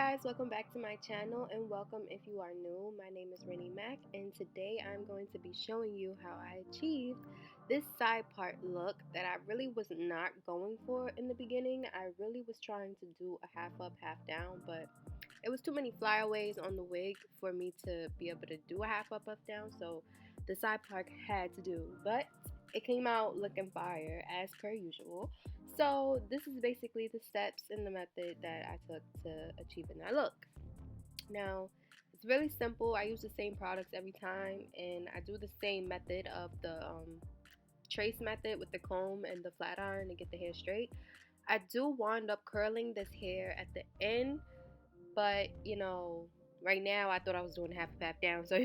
guys, welcome back to my channel and welcome if you are new. My name is Rynie and today I'm going to be showing you how I achieved this side part look that I really was not going for in the beginning. I really was trying to do a half up, half down, but it was too many flyaways on the wig for me to be able to do a half up, down, so the side part had to do, but it came out looking fire as per usual. So this is basically the steps in the method that I took to achieving that look. Now, it's really simple. I use the same products every time, and I do the same method of the trace method with the comb and the flat iron to get the hair straight. I do wind up curling this hair at the end, but you know, right now I thought I was doing half down, so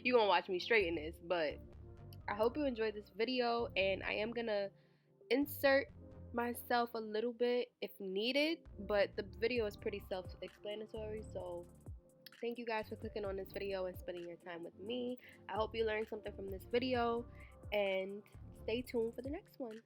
you're gonna watch me straighten this. But I hope you enjoyed this video, and I am gonna insert myself a little bit if needed, but the video is pretty self-explanatory. So thank you guys for clicking on this video and spending your time with me. I hope you learned something from this video, and stay tuned for the next one.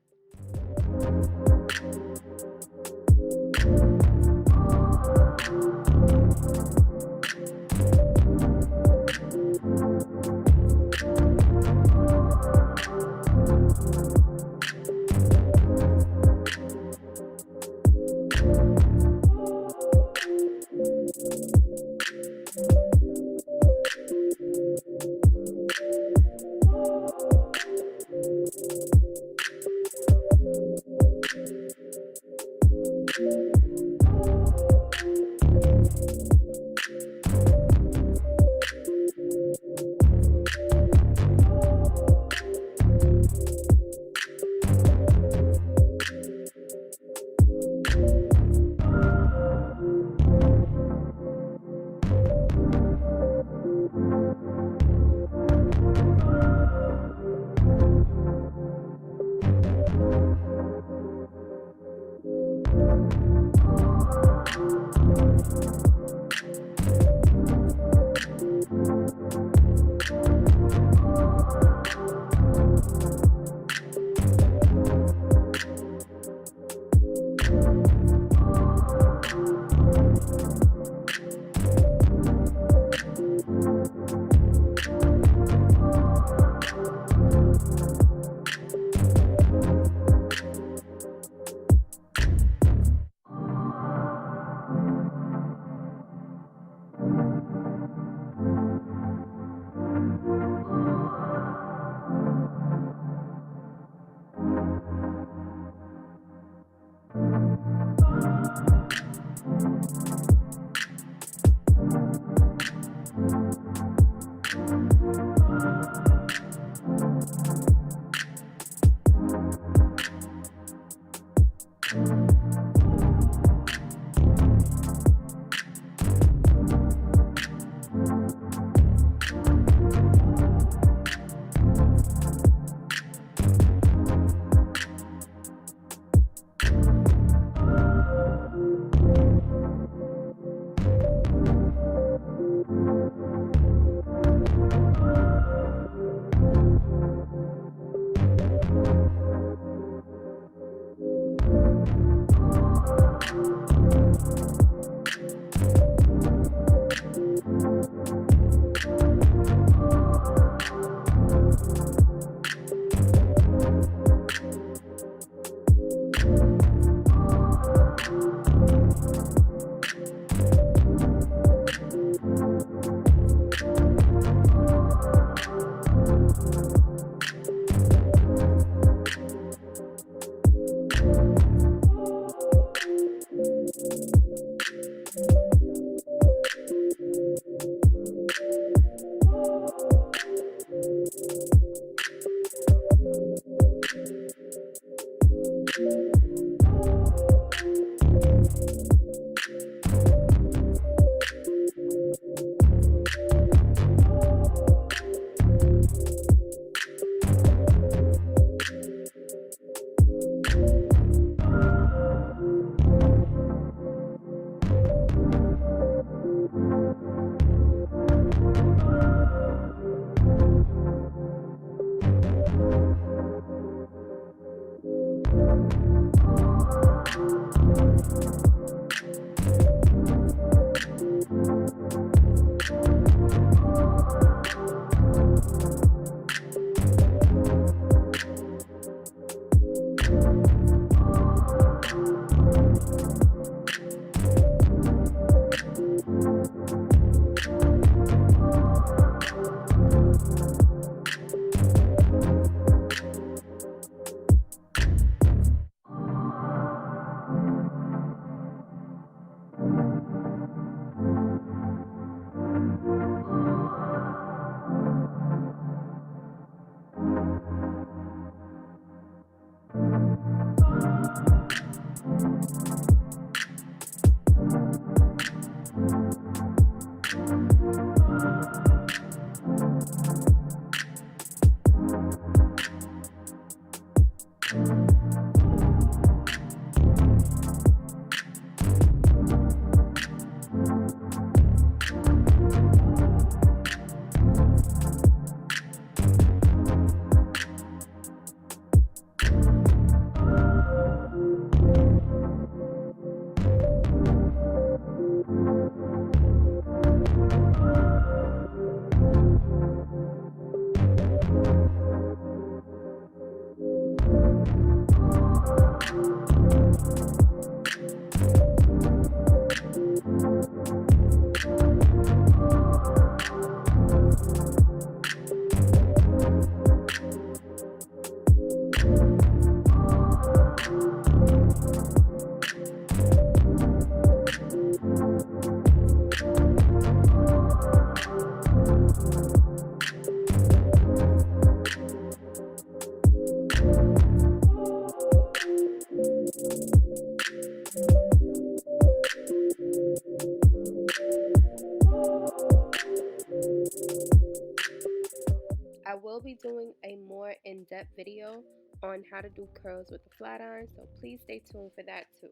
I will be doing a more in-depth video on how to do curls with the flat iron, so please stay tuned for that too.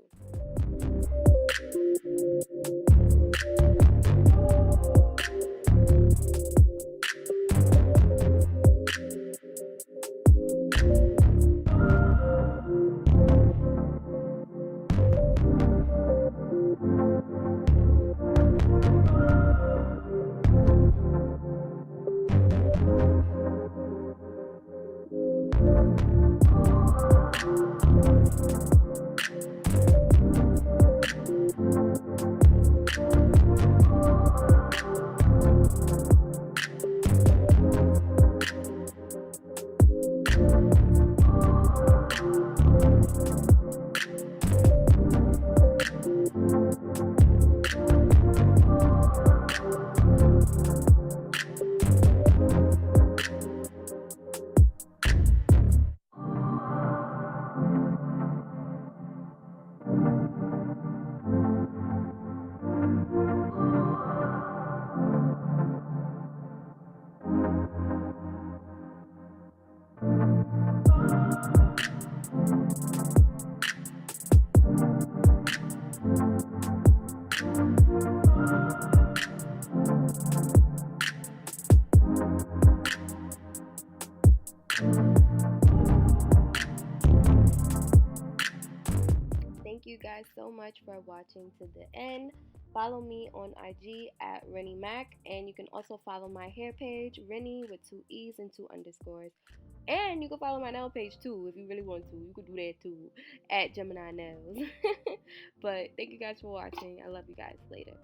Thank you guys so much for watching to the end. Follow me on IG at Rynie Mac, and you can also follow my hair page, Rynie with 2 E's and 2 underscores. And you can follow my nail page too if you really want to. You could do that too at Gemini Nails. But thank you guys for watching. I love you guys. Later.